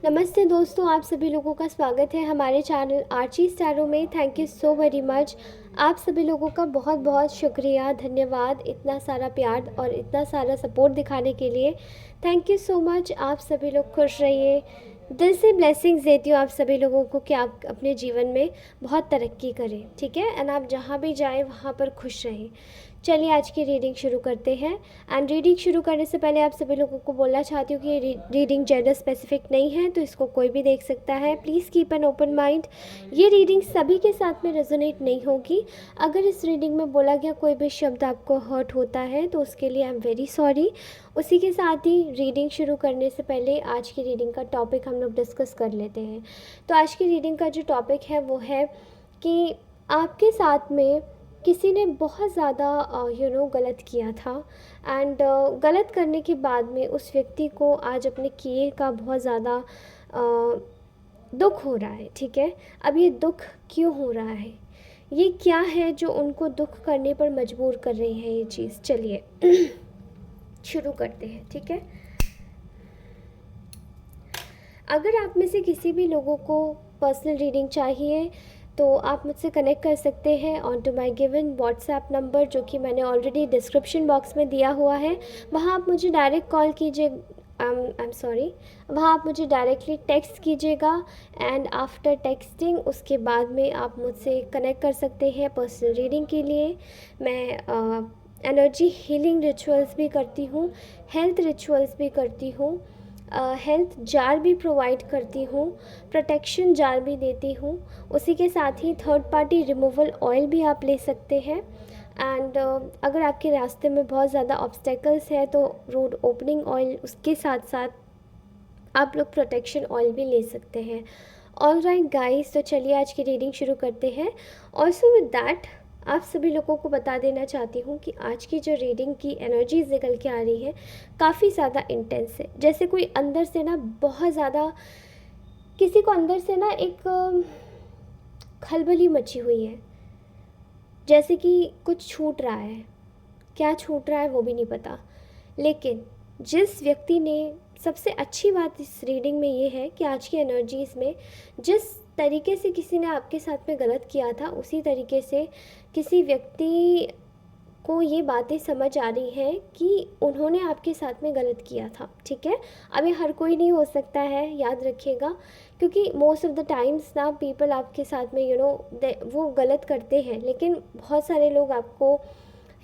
नमस्ते दोस्तों, आप सभी लोगों का स्वागत है हमारे चैनल आर्चीज़ टैरो में। Thank you so very much. आप सभी लोगों का बहुत बहुत शुक्रिया, धन्यवाद इतना सारा प्यार और इतना सारा सपोर्ट दिखाने के लिए। Thank you so much. आप सभी लोग खुश रहिए। दिल से ब्लेसिंग्स देती हूँ आप सभी लोगों को कि आप अपने जीवन में बहुत तरक्की करें, ठीक है, एंड आप जहाँ भी जाएँ वहाँ पर खुश रहें। चलिए आज की रीडिंग शुरू करते हैं। एंड रीडिंग शुरू करने से पहले आप सभी लोगों को बोलना चाहती हूँ कि ये रीडिंग जेंडर स्पेसिफिक नहीं है, तो इसको कोई भी देख सकता है। Please keep an open mind. ये रीडिंग सभी के साथ में रेजोनेट नहीं होगी। अगर इस रीडिंग में बोला गया कोई भी शब्द आपको हर्ट होता है तो उसके लिए आई एम वेरी सॉरी। उसी के साथ ही रीडिंग शुरू करने से पहले आज की रीडिंग का टॉपिक हम लोग डिस्कस कर लेते हैं। तो आज की रीडिंग का जो टॉपिक है वो है कि आपके साथ में किसी ने बहुत ज़्यादा गलत किया था। एंड गलत करने के बाद में उस व्यक्ति को आज अपने किए का बहुत ज़्यादा दुख हो रहा है, ठीक है। अब ये दुख क्यों हो रहा है, ये क्या है जो उनको दुख करने पर मजबूर कर रही है ये चीज़। चलिए शुरू करते हैं, ठीक है। अगर आप में से किसी भी लोगों को पर्सनल रीडिंग चाहिए तो आप मुझसे कनेक्ट कर सकते हैं on to my given WhatsApp number, जो कि मैंने ऑलरेडी डिस्क्रिप्शन बॉक्स में दिया हुआ है। वहाँ आप मुझे डायरेक्ट कॉल कीजिए, आई एम सॉरी, वहाँ आप मुझे डायरेक्टली टेक्स्ट कीजिएगा। एंड आफ्टर टेक्सटिंग उसके बाद में आप मुझसे कनेक्ट कर सकते हैं पर्सनल रीडिंग के लिए। मैं एनर्जी हीलिंग रिचुअल्स भी करती हूँ, हेल्थ रिचुअल्स भी करती हूँ, हेल्थ जार भी प्रोवाइड करती हूँ, प्रोटेक्शन जार भी देती हूँ। उसी के साथ ही थर्ड पार्टी रिमूवल ऑयल भी आप ले सकते हैं। एंड अगर आपके रास्ते में बहुत ज़्यादा ऑब्स्टेकल्स है तो रोड ओपनिंग ऑयल, उसके साथ साथ आप लोग प्रोटेक्शन ऑयल भी ले सकते हैं। ऑल राइट गाइस, तो चलिए आज की रीडिंग शुरू करते हैं। ऑल्सो विद दैट आप सभी लोगों को बता देना चाहती हूँ कि आज की जो रीडिंग की एनर्जीज निकल के आ रही है काफ़ी ज़्यादा इंटेंस है। जैसे कोई अंदर से ना बहुत ज़्यादा, किसी को अंदर से ना एक खलबली मची हुई है, जैसे कि कुछ छूट रहा है। क्या छूट रहा है वो भी नहीं पता। लेकिन जिस व्यक्ति ने, सबसे अच्छी बात इस रीडिंग में ये है कि आज की एनर्जीज़ में जिस तरीके से किसी ने आपके साथ में गलत किया था उसी तरीके से किसी व्यक्ति को ये बातें समझ आ रही हैं कि उन्होंने आपके साथ में गलत किया था, ठीक है। अब ये हर कोई नहीं हो सकता है, याद रखिएगा, क्योंकि मोस्ट ऑफ द टाइम्स ना पीपल आपके साथ में वो गलत करते हैं, लेकिन बहुत सारे लोग आपको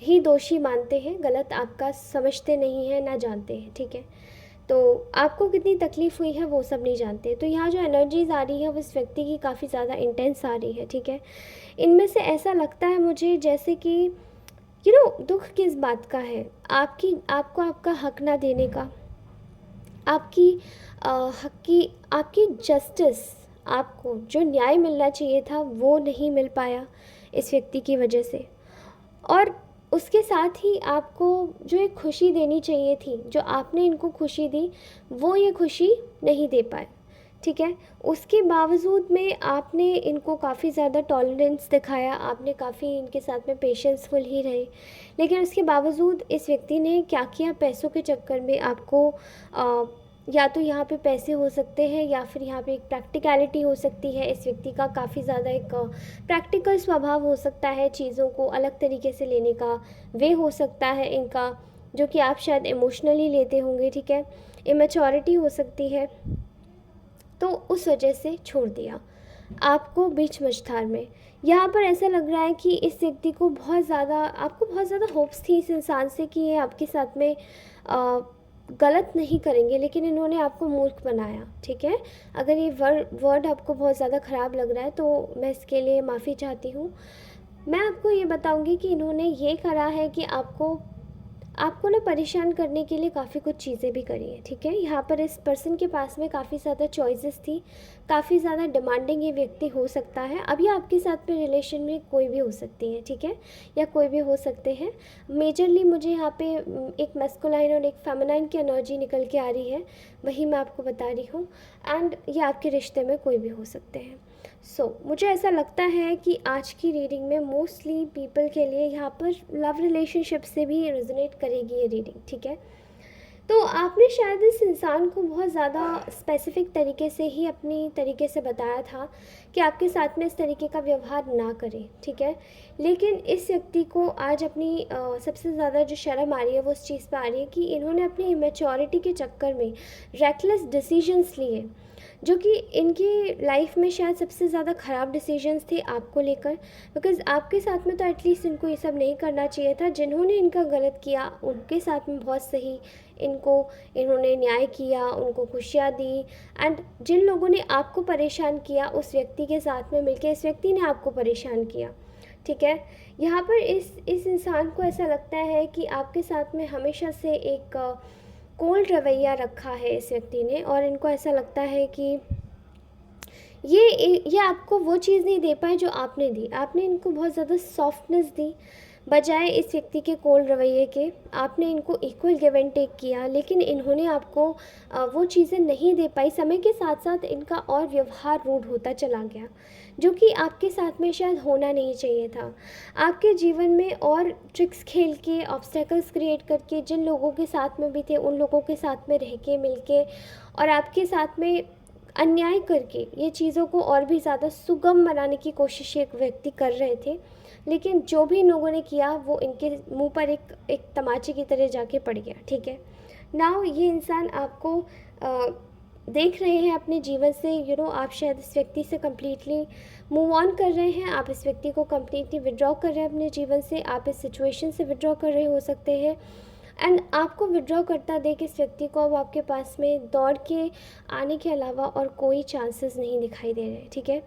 ही दोषी मानते हैं, गलत आपका समझते नहीं हैं, ना जानते हैं, ठीक है। तो आपको कितनी तकलीफ़ हुई है वो सब नहीं जानते। तो यहाँ जो एनर्जीज़ आ रही है वो इस व्यक्ति की काफ़ी ज़्यादा इंटेंस आ रही है, ठीक है। इनमें से ऐसा लगता है मुझे जैसे कि दुख किस बात का है, आपको आपका हक ना देने का, आपकी हक की, आपकी जस्टिस, आपको जो न्याय मिलना चाहिए था वो नहीं मिल पाया इस व्यक्ति की वजह से। और उसके साथ ही आपको जो एक खुशी देनी चाहिए थी, जो आपने इनको खुशी दी, वो ये खुशी नहीं दे पाए, ठीक है। उसके बावजूद में आपने इनको काफ़ी ज़्यादा टॉलरेंस दिखाया, आपने काफ़ी इनके साथ में पेशेंसफुल ही रहे, लेकिन उसके बावजूद इस व्यक्ति ने क्या किया, पैसों के चक्कर में आपको या तो यहाँ पे पैसे हो सकते हैं या फिर यहाँ पे एक प्रैक्टिकलिटी हो सकती है। इस व्यक्ति का काफ़ी ज़्यादा एक प्रैक्टिकल स्वभाव हो सकता है, चीज़ों को अलग तरीके से लेने का वे हो सकता है इनका, जो कि आप शायद इमोशनली लेते होंगे, ठीक है। इमेच्योरिटी हो सकती है, तो उस वजह से छोड़ दिया आपको बीच मझधार में। यहाँ पर ऐसा लग रहा है कि इस व्यक्ति को बहुत ज़्यादा, आपको बहुत ज़्यादा होप्स थी इस इंसान से कि ये आपके साथ में गलत नहीं करेंगे, लेकिन इन्होंने आपको मूर्ख बनाया, ठीक है। अगर ये वर्ड आपको बहुत ज़्यादा ख़राब लग रहा है तो मैं इसके लिए माफ़ी चाहती हूँ। मैं आपको ये बताऊँगी कि इन्होंने ये करा है कि आपको ना परेशान करने के लिए काफ़ी कुछ चीज़ें भी करी हैं, ठीक है। यहाँ पर इस पर्सन के पास में काफ़ी ज़्यादा चॉइसेस थी, काफ़ी ज़्यादा डिमांडिंग ये व्यक्ति हो सकता है। अभी आपके साथ में रिलेशन में कोई भी हो सकती है, ठीक है, या कोई भी हो सकते हैं। मेजरली मुझे यहाँ पे एक मैस्कुलाइन और एक फेमिनाइन की एनर्जी निकल के आ रही है, वही मैं आपको बता रही हूँ। एंड ये आपके रिश्ते में कोई भी हो सकते हैं। मुझे ऐसा लगता है कि आज की रीडिंग में मोस्टली पीपल के लिए यहाँ पर लव रिलेशनशिप से भी रेजोनेट करेगी ये रीडिंग, ठीक है। तो आपने शायद इस इंसान को बहुत ज़्यादा स्पेसिफ़िक तरीके से ही अपनी तरीके से बताया था कि आपके साथ में इस तरीके का व्यवहार ना करें, ठीक है? लेकिन इस व्यक्ति को आज अपनी सबसे ज़्यादा जो शर्म आ रही है वो इस चीज़ पे आ रही है कि इन्होंने अपनी इमैच्योरिटी के चक्कर में रेकलेस डिसीजंस लिए, जो कि इनकी लाइफ में शायद सबसे ज़्यादा ख़राब डिसीजंस थे आपको लेकर। बिकॉज़ आपके साथ में तो एटलीस्ट इनको ये सब नहीं करना चाहिए था। जिन्होंने इनका गलत किया उनके साथ में बहुत सही इनको इन्होंने न्याय किया, उनको खुशियाँ दी। एंड जिन लोगों ने आपको परेशान किया उस व्यक्ति के साथ में मिलके इस व्यक्ति ने आपको परेशान किया, ठीक है? यहाँ पर इस इंसान को ऐसा लगता है कि आपके साथ में हमेशा से एक कोल्ड रवैया रखा है इस व्यक्ति ने, और इनको ऐसा लगता है कि ये आपको वो चीज़ नहीं दे पाए जो आपने दी। आपने इनको बहुत ज़्यादा सॉफ्टनेस दी, बजाय इस व्यक्ति के कोल्ड रवैये के। आपने इनको इक्वल गिव एंड टेक किया, लेकिन इन्होंने आपको वो चीज़ें नहीं दे पाई। समय के साथ साथ इनका और व्यवहार रूड होता चला गया, जो कि आपके साथ में शायद होना नहीं चाहिए था। आपके जीवन में और ट्रिक्स खेल के, ऑब्स्टेकल्स क्रिएट करके, जिन लोगों के साथ में भी थे उन लोगों के साथ में रह के, मिल के, और आपके साथ में अन्याय करके ये चीज़ों को और भी ज़्यादा सुगम बनाने की कोशिश एक व्यक्ति कर रहे थे। लेकिन जो भी इन लोगों ने किया वो इनके मुंह पर एक तमाचे की तरह जाके पड़ गया, ठीक है? नाउ ये इंसान आपको अ, देख रहे हैं अपने जीवन से, आप शायद इस व्यक्ति से कम्प्लीटली मूव ऑन कर रहे हैं, आप इस व्यक्ति को कम्प्लीटली विड्रॉ कर रहे हैं अपने जीवन से, आप इस सिचुएशन से विड्रॉ कर रहे हो सकते हैं। एंड आपको विड्रॉ करता देख इस व्यक्ति को अब आपके पास में दौड़ के आने के अलावा और कोई चांसेस नहीं दिखाई दे रहे, ठीक है?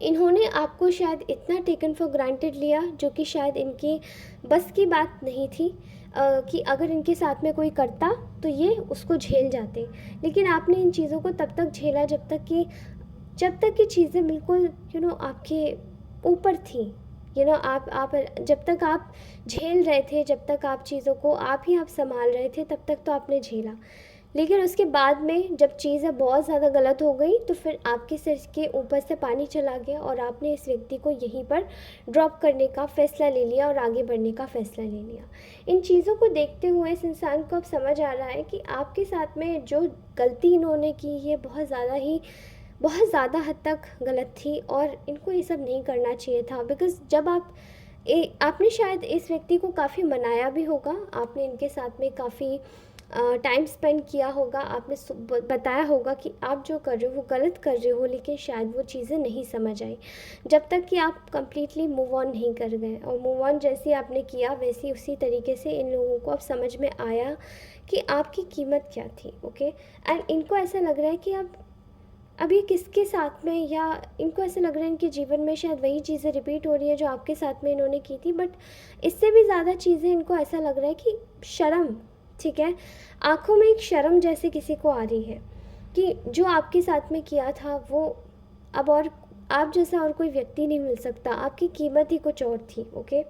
इन्होंने आपको शायद इतना टेकन फॉर ग्रांटेड लिया, जो कि शायद इनकी बस की बात नहीं थी, कि अगर इनके साथ में कोई करता तो ये उसको झेल जाते। लेकिन आपने इन चीज़ों को तब तक झेला जब तक कि चीज़ें बिल्कुल आपके ऊपर थी। आप जब तक आप झेल रहे थे, जब तक आप चीज़ों को आप संभाल रहे थे, तब तक तो आपने झेला। लेकिन उसके बाद में जब चीज़ें बहुत ज़्यादा गलत हो गई तो फिर आपके सिर के ऊपर से पानी चला गया, और आपने इस व्यक्ति को यहीं पर ड्रॉप करने का फ़ैसला ले लिया और आगे बढ़ने का फ़ैसला ले लिया। इन चीज़ों को देखते हुए इस इंसान को अब समझ आ रहा है कि आपके साथ में जो गलती इन्होंने की ये बहुत ज़्यादा हद तक गलत थी, और इनको ये सब नहीं करना चाहिए था। बिकॉज़ जब आपने शायद इस व्यक्ति को काफ़ी मनाया भी होगा, आपने इनके साथ में काफ़ी टाइम स्पेंड किया होगा, आपने बताया होगा कि आप जो कर रहे हो वो गलत कर रहे हो, लेकिन शायद वो चीज़ें नहीं समझ आई जब तक कि आप कंप्लीटली मूव ऑन नहीं कर गए। और मूव ऑन जैसे आपने किया वैसे उसी तरीके से इन लोगों को अब समझ में आया कि आपकी कीमत क्या थी, ओके? एंड इनको ऐसा लग रहा है कि अब ये किसके साथ में, या इनको ऐसा लग रहा है इनके जीवन में शायद वही चीज़ें रिपीट हो रही है जो आपके साथ में इन्होंने की थी। बट इससे भी ज़्यादा चीज़ें इनको ऐसा लग रहा है कि शर्म, ठीक है? आँखों में एक शर्म जैसे किसी को आ रही है कि जो आपके साथ में किया था वो अब और आप जैसा और कोई व्यक्ति नहीं मिल सकता, आपकी कीमत ही कुछ और थी, ओके?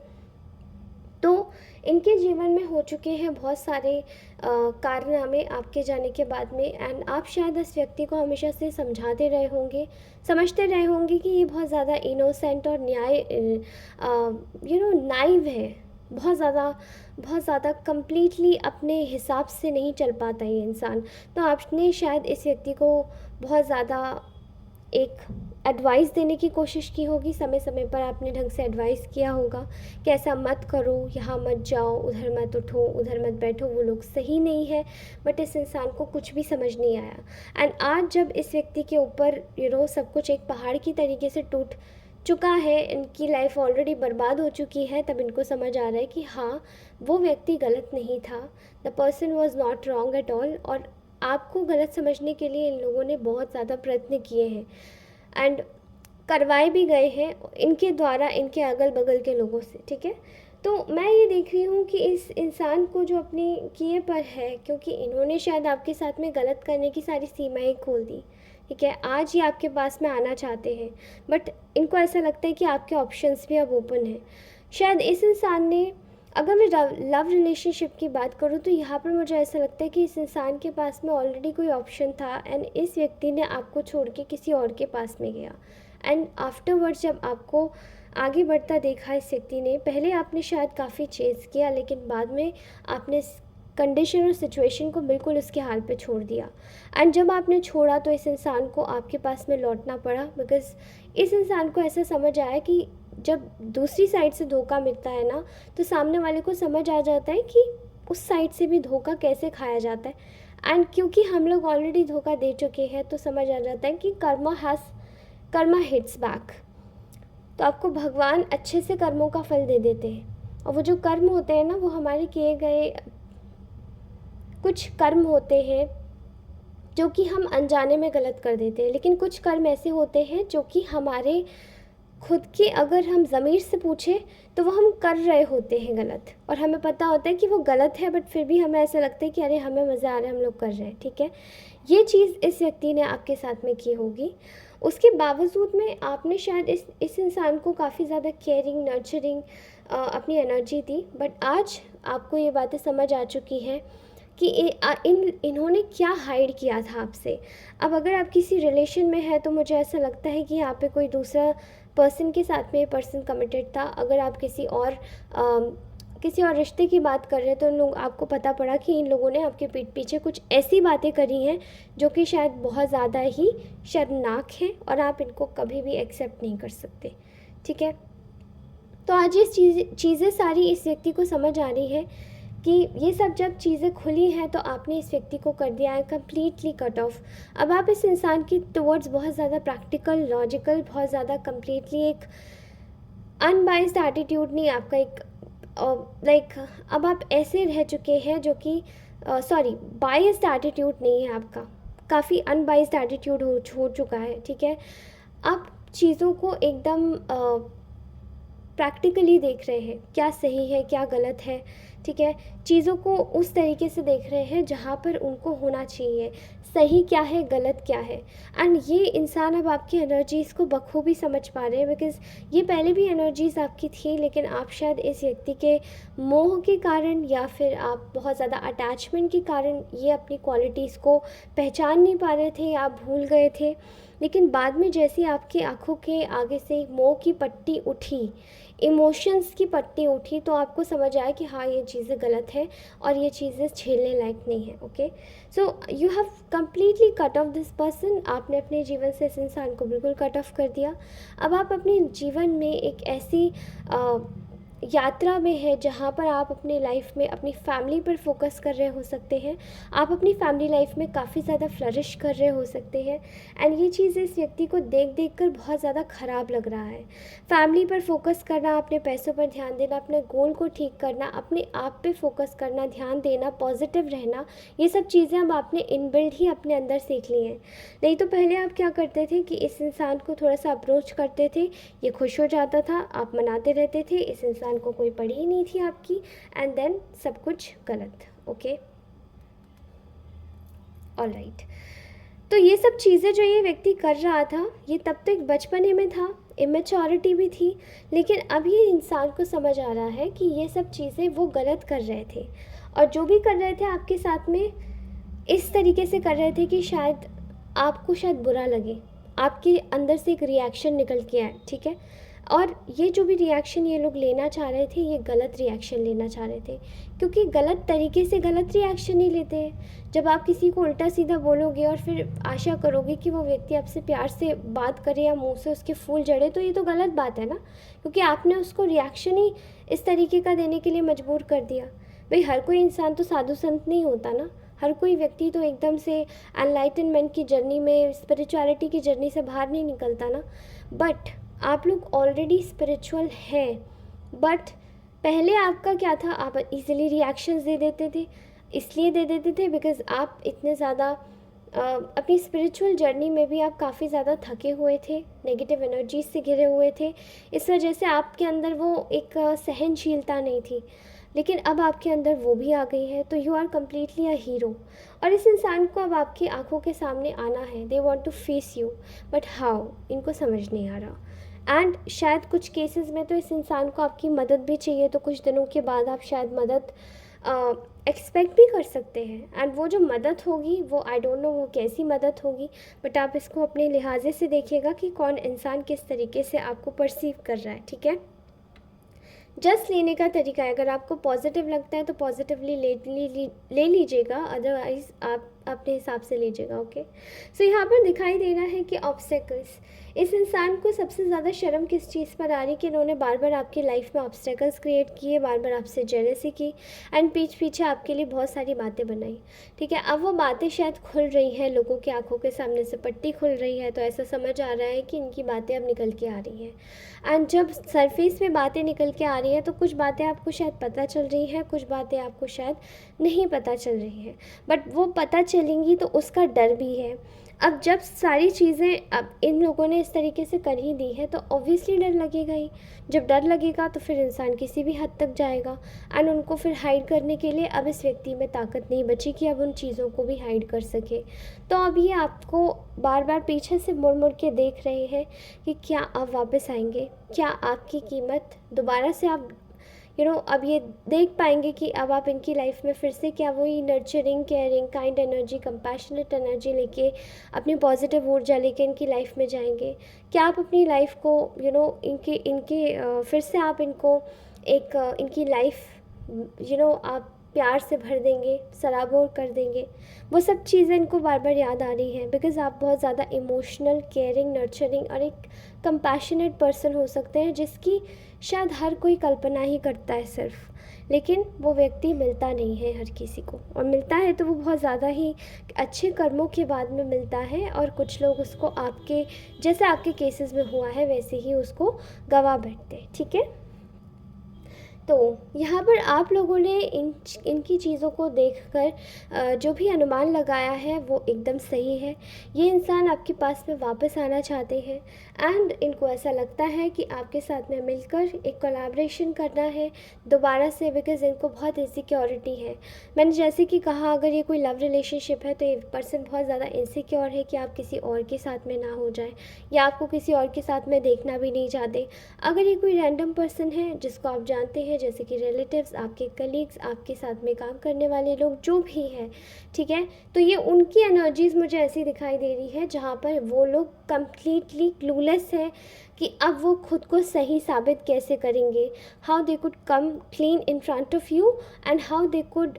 तो इनके जीवन में हो चुके हैं बहुत सारे कारनामे आपके जाने के बाद में, एंड आप शायद इस व्यक्ति को हमेशा से समझाते रहे होंगे, समझते रहे होंगे कि ये बहुत ज़्यादा इनोसेंट और नाइव है, बहुत ज़्यादा कंप्लीटली अपने हिसाब से नहीं चल पाता ये इंसान। तो आपने शायद इस व्यक्ति को बहुत ज़्यादा एक एडवाइस देने की कोशिश की होगी, समय समय पर आपने ढंग से एडवाइस किया होगा कि ऐसा मत करो, यहाँ मत जाओ, उधर मत उठो, उधर मत बैठो, वो लोग सही नहीं है। बट इस इंसान को कुछ भी समझ नहीं आया। एंड आज जब इस व्यक्ति के ऊपर सब कुछ एक पहाड़ की तरीके से टूट चुका है, इनकी लाइफ ऑलरेडी बर्बाद हो चुकी है, तब इनको समझ आ रहा है कि हाँ, वो व्यक्ति गलत नहीं था, the person was not wrong at all. और आपको गलत समझने के लिए इन लोगों ने बहुत ज़्यादा प्रयत्न किए हैं, एंड करवाए भी गए हैं इनके द्वारा, इनके अगल बगल के लोगों से, ठीक है? तो मैं ये देख रही हूँ कि इस इंसान को जो अपनी किए पर है, क्योंकि इन्होंने शायद आपके साथ में गलत करने की सारी सीमाएं खोल दी, ठीक है? आज ही आपके पास में आना चाहते हैं, बट इनको ऐसा लगता है कि आपके ऑप्शंस भी अब ओपन हैं। शायद इस इंसान ने, अगर मैं लव रिलेशनशिप की बात करूँ तो यहाँ पर मुझे ऐसा लगता है कि इस इंसान के पास में ऑलरेडी कोई ऑप्शन था, एंड इस व्यक्ति ने आपको छोड़ के किसी और के पास में गया। एंड आफ्टरवर्ड्स जब आपको आगे बढ़ता देखा इस व्यक्ति ने, पहले आपने शायद काफ़ी चेज़ किया, लेकिन बाद में आपने कंडीशन और सिचुएशन को बिल्कुल उसके हाल पे छोड़ दिया। एंड जब आपने छोड़ा तो इस इंसान को आपके पास में लौटना पड़ा, बिकॉज़ इस इंसान को ऐसा समझ आया कि जब दूसरी साइड से धोखा मिलता है ना, तो सामने वाले को समझ आ जाता है कि उस साइड से भी धोखा कैसे खाया जाता है। एंड क्योंकि हम लोग ऑलरेडी धोखा दे चुके हैं तो समझ आ जाता है कि कर्मा हिट्स बैक। तो आपको भगवान अच्छे से कर्मों का फल दे देते हैं, और वो जो कर्म होते हैं ना, वो हमारे किए गए कुछ कर्म होते हैं जो कि हम अनजाने में गलत कर देते हैं, लेकिन कुछ कर्म ऐसे होते हैं जो कि हमारे खुद के, अगर हम ज़मीर से पूछें तो वो हम कर रहे होते हैं गलत, और हमें पता होता है कि वो गलत है, बट फिर भी हमें ऐसा लगता है कि अरे हमें मज़ा आ रहा है, हम लोग कर रहे हैं, ठीक है। ये चीज़ इस व्यक्ति ने आपके साथ में की होगी। उसके बावजूद में आपने शायद इस इंसान को काफ़ी ज़्यादा केयरिंग, नर्चरिंग अपनी एनर्जी दी, बट आज आपको ये बातें समझ आ चुकी हैं कि इन्होंने क्या हाइड किया था आपसे। अब अगर आप किसी रिलेशन में हैं तो मुझे ऐसा लगता है कि यहाँ पे कोई दूसरा पर्सन के साथ में ये पर्सन कमिटेड था। अगर आप किसी और रिश्ते की बात कर रहे हैं तो लोग आपको पता पड़ा कि इन लोगों ने आपके पीठ पीछे कुछ ऐसी बातें करी हैं जो कि शायद बहुत ज़्यादा ही शर्मनाक हैं, और आप इनको कभी भी एक्सेप्ट नहीं कर सकते, ठीक है। तो आज ये चीज़ें सारी इस व्यक्ति को समझ आ रही है कि ये सब जब चीज़ें खुली हैं तो आपने इस व्यक्ति को कर दिया है कम्प्लीटली कट ऑफ। अब आप इस इंसान की टुवर्ड्स बहुत ज़्यादा प्रैक्टिकल, लॉजिकल, बहुत ज़्यादा कम्प्लीटली एक अनबाइस्ड एटीट्यूड नहीं, आपका एक लाइक अब आप ऐसे रह चुके हैं जो कि बाइस्ड एटीट्यूड नहीं है आपका, काफ़ी अनबाइस्ड एटीट्यूड हो चुका है, ठीक है। आप चीज़ों को एकदम प्रैक्टिकली देख रहे हैं, क्या सही है क्या गलत है, ठीक है। चीज़ों को उस तरीके से देख रहे हैं जहाँ पर उनको होना चाहिए, सही क्या है गलत क्या है। एंड ये इंसान अब आपकी एनर्जीज़ को बखूबी समझ पा रहे हैं, बिकॉज़ ये पहले भी एनर्जीज़ आपकी थी, लेकिन आप शायद इस व्यक्ति के मोह के कारण या फिर आप बहुत ज़्यादा अटैचमेंट के कारण ये अपनी क्वालिटीज़ को पहचान नहीं पा रहे थे या आप भूल गए थे। लेकिन बाद में जैसी आपकी आँखों के आगे से मोह की पट्टी उठी, इमोशंस की पट्टी उठी, तो आपको समझ आया कि हाँ ये चीज़ें गलत है और ये चीज़ें झेलने लायक नहीं है। Okay, so you have completely cut off this person. आपने अपने जीवन से इस इंसान को बिल्कुल कट ऑफ कर दिया। अब आप अपने जीवन में एक ऐसी यात्रा में है जहाँ पर आप अपने लाइफ में अपनी फैमिली पर फोकस कर रहे हो सकते हैं। आप अपनी फैमिली लाइफ में काफ़ी ज़्यादा फ्लरिश कर रहे हो सकते हैं। एंड ये चीज़ इस व्यक्ति को देख देख कर बहुत ज़्यादा ख़राब लग रहा है। फैमिली पर फोकस करना, अपने पैसों पर ध्यान देना, अपने गोल को ठीक करना, अपने आप पे फोकस करना, ध्यान देना, पॉजिटिव रहना, ये सब चीज़ें अब आपने इनबिल्ड ही अपने अंदर सीख ली हैं। नहीं तो पहले आप क्या करते थे कि इस इंसान को थोड़ा सा अप्रोच करते थे, ये खुश हो जाता था, आप मनाते रहते थे, इस इंसान को कोई पड़ी ही नहीं थी आपकी, एंड देन सब कुछ गलत। Okay, alright. तो ये सब चीज़ें जो ये व्यक्ति कर रहा था, ये तब तक तो बचपने में था, इमेच्योरिटी भी थी, लेकिन अब ये इंसान को समझ आ रहा है कि ये सब चीज़ें वो गलत कर रहे थे, और जो भी कर रहे थे आपके साथ में इस तरीके से कर रहे थे कि शायद आपको शायद बुरा लगे, आपके अंदर से एक रिएक्शन निकल के आए, ठीक है। और ये जो भी रिएक्शन ये लोग लेना चाह रहे थे, ये गलत रिएक्शन लेना चाह रहे थे, क्योंकि गलत तरीके से गलत रिएक्शन नहीं लेते हैं। जब आप किसी को उल्टा सीधा बोलोगे और फिर आशा करोगे कि वो व्यक्ति आपसे प्यार से बात करे या मुंह से उसके फूल जड़े, तो ये तो गलत बात है ना, क्योंकि आपने उसको रिएक्शन ही इस तरीके का देने के लिए मजबूर कर दिया। भाई हर कोई इंसान तो साधु संत नहीं होता ना, हर कोई व्यक्ति तो एकदम से एनलाइटनमेंट की जर्नी में, स्पिरिचुअलिटी की जर्नी से बाहर नहीं निकलता ना। बट आप लोग ऑलरेडी स्पिरिचुअल हैं, बट पहले आपका क्या था, आप इजीली रिएक्शंस दे देते थे, इसलिए दे देते थे बिकॉज़ आप इतने ज़्यादा अपनी स्पिरिचुअल जर्नी में भी आप काफ़ी ज़्यादा थके हुए थे, नेगेटिव एनर्जीज से घिरे हुए थे, इस वजह से आपके अंदर वो एक सहनशीलता नहीं थी। लेकिन अब आपके अंदर वो भी आ गई है, तो you are completely a hero. और इस इंसान को अब आपकी आंखों के सामने आना है, they want to face you, but how, इनको समझ नहीं आ रहा। एंड शायद कुछ केसेस में तो इस इंसान को आपकी मदद भी चाहिए, तो कुछ दिनों के बाद आप शायद मदद एक्सपेक्ट भी कर सकते हैं। एंड वो जो मदद होगी वो आई डोंट नो वो कैसी मदद होगी, बट आप इसको अपने लिहाजे से देखिएगा कि कौन इंसान किस तरीके से आपको परसीव कर रहा है, ठीक है। जस्ट लेने का तरीका है, अगर आपको पॉजिटिव लगता है तो पॉजिटिवली ले लीजिएगा, अदरवाइज़ आप अपने हिसाब से लीजिएगा। ओके, सो यहाँ पर दिखाई दे रहा है कि ऑब्स्टेकल्स, इस इंसान को सबसे ज़्यादा शर्म किस चीज़ पर आ रही कि इन्होंने बार बार आपकी लाइफ में ऑब्स्टेकल्स क्रिएट किए, बार बार आपसे जेलसी की एंड पीछे आपके लिए बहुत सारी बातें बनाई। ठीक है, अब वो बातें शायद खुल रही हैं, लोगों की आंखों के सामने से पट्टी खुल रही है, तो ऐसा समझ आ रहा है कि इनकी बातें अब निकल के आ रही हैं। एंड जब सरफेस में बातें निकल के आ रही हैं तो कुछ बातें आपको शायद पता चल रही हैं, कुछ बातें आपको शायद नहीं पता चल रही हैं, बट वो पता चलेंगी तो उसका डर भी है। अब जब सारी चीज़ें अब इन लोगों ने इस तरीके से कर ही दी है तो ऑब्वियसली डर लगेगा ही। जब डर लगेगा तो फिर इंसान किसी भी हद तक जाएगा एंड उनको फिर हाइड करने के लिए अब इस व्यक्ति में ताकत नहीं बची कि अब उन चीज़ों को भी हाइड कर सके। तो अब ये आपको बार बार पीछे से मुड़ मुड़ के देख रहे हैं कि क्या आप वापस आएंगे, क्या आपकी कीमत दोबारा से आप अब ये देख पाएंगे कि अब आप इनकी लाइफ में फिर से क्या वही nurturing, caring, kind energy, compassionate energy लेके, अपनी पॉजिटिव ऊर्जा लेके इनकी लाइफ में जाएंगे। क्या आप अपनी लाइफ को इनके इनके फिर से आप इनको एक इनकी लाइफ आप प्यार से भर देंगे, सराबोर कर देंगे। वो सब चीज़ें इनको बार बार याद आ रही हैं बिकॉज़ आप बहुत ज़्यादा इमोशनल, केयरिंग, नर्चरिंग और एक कंपैशनेट पर्सन हो सकते हैं जिसकी शायद हर कोई कल्पना ही करता है सिर्फ, लेकिन वो व्यक्ति मिलता नहीं है हर किसी को, और मिलता है तो वो बहुत ज़्यादा ही अच्छे कर्मों के बाद में मिलता है, और कुछ लोग उसको आपके जैसे आपके केसेस में हुआ है वैसे ही उसको गवा बैठते हैं। ठीक है, तो यहाँ पर आप लोगों ने इनकी चीज़ों को देखकर जो भी अनुमान लगाया है वो एकदम सही है। ये इंसान आपके पास में वापस आना चाहते हैं एंड इनको ऐसा लगता है कि आपके साथ में मिलकर एक कोलैबोरेशन करना है दोबारा से, बिकॉज़ इनको बहुत इनसिक्योरिटी है। मैंने जैसे कि कहा, अगर ये कोई लव रिलेशनशिप है तो ये पर्सन बहुत ज़्यादा इनसिक्योर है कि आप किसी और के साथ में ना हो जाए, या आपको किसी और के साथ में देखना भी नहीं चाहते। अगर ये कोई रैंडम पर्सन है जिसको आप जानते हैं, जैसे कि रिलेटिव्स, आपके कलीग्स, आपके साथ में काम करने वाले लोग जो भी हैं, ठीक है, तो ये उनकी एनर्जीज़ मुझे ऐसी दिखाई दे रही है जहाँ पर वो लोग कम्प्लीटली क्लूलेस हैं कि अब वो खुद को सही साबित कैसे करेंगे, how they could come clean in front of you and how they could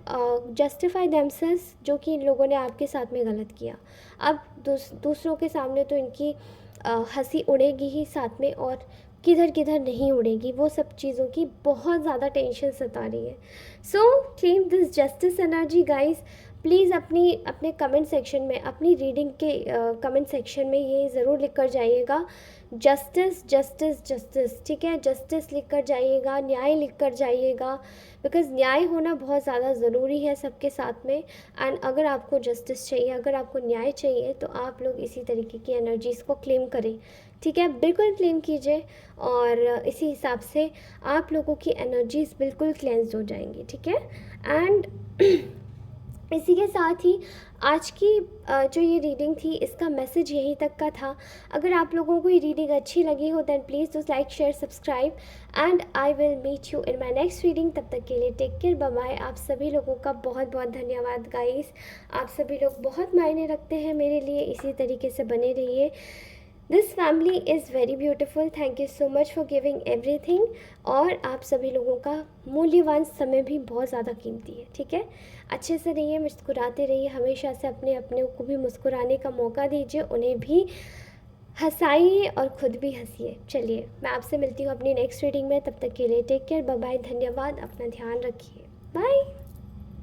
justify themselves, जो कि इन लोगों ने आपके साथ में गलत किया। अब दूसरों के सामने तो इनकी हंसी उड़ेगी ही साथ में, और किधर किधर नहीं उड़ेगी, वो सब चीज़ों की बहुत ज़्यादा टेंशन सता रही है। सो claim this justice energy guys. Please अपने कमेंट सेक्शन में, अपनी रीडिंग के कमेंट सेक्शन में ये ज़रूर लिख कर जाइएगा, जस्टिस जस्टिस जस्टिस। ठीक है, जस्टिस लिख कर जाइएगा, न्याय लिख कर जाइएगा, बिकॉज़ न्याय होना बहुत ज़्यादा ज़रूरी है सबके साथ में। एंड अगर आपको जस्टिस चाहिए, अगर आपको न्याय चाहिए, तो आप लोग इसी तरीके की एनर्जीज़ को क्लेम करें। ठीक है, बिल्कुल क्लेम कीजिए, और इसी हिसाब से आप लोगों की एनर्जीज़ बिल्कुल क्लेंस्ड हो जाएंगी। ठीक है, एंड इसी के साथ ही आज की जो ये रीडिंग थी इसका मैसेज यहीं तक का था। अगर आप लोगों को ये रीडिंग अच्छी लगी हो then please do like, share, subscribe and I will meet you in my next reading. तब तक के लिए टेक केयर, बाय बाय। आप सभी लोगों का बहुत बहुत धन्यवाद गाइस, आप सभी लोग बहुत मायने रखते हैं मेरे लिए, इसी तरीके से बने रहिए। This family is very beautiful, thank you so much for giving everything. और आप सभी लोगों का मूल्यवान समय भी बहुत ज़्यादा कीमती है। ठीक है, अच्छे से रहिए, मुस्कुराते रहिए, हमेशा से अपने अपने को भी मुस्कुराने का मौका दीजिए, उन्हें भी हंसाइए और ख़ुद भी हंसिए। चलिए, मैं आपसे मिलती हूँ अपनी नेक्स्ट रीडिंग में, तब तक के लिए टेक केयर, बाय बाय, धन्यवाद, अपना ध्यान रखिए, बाय।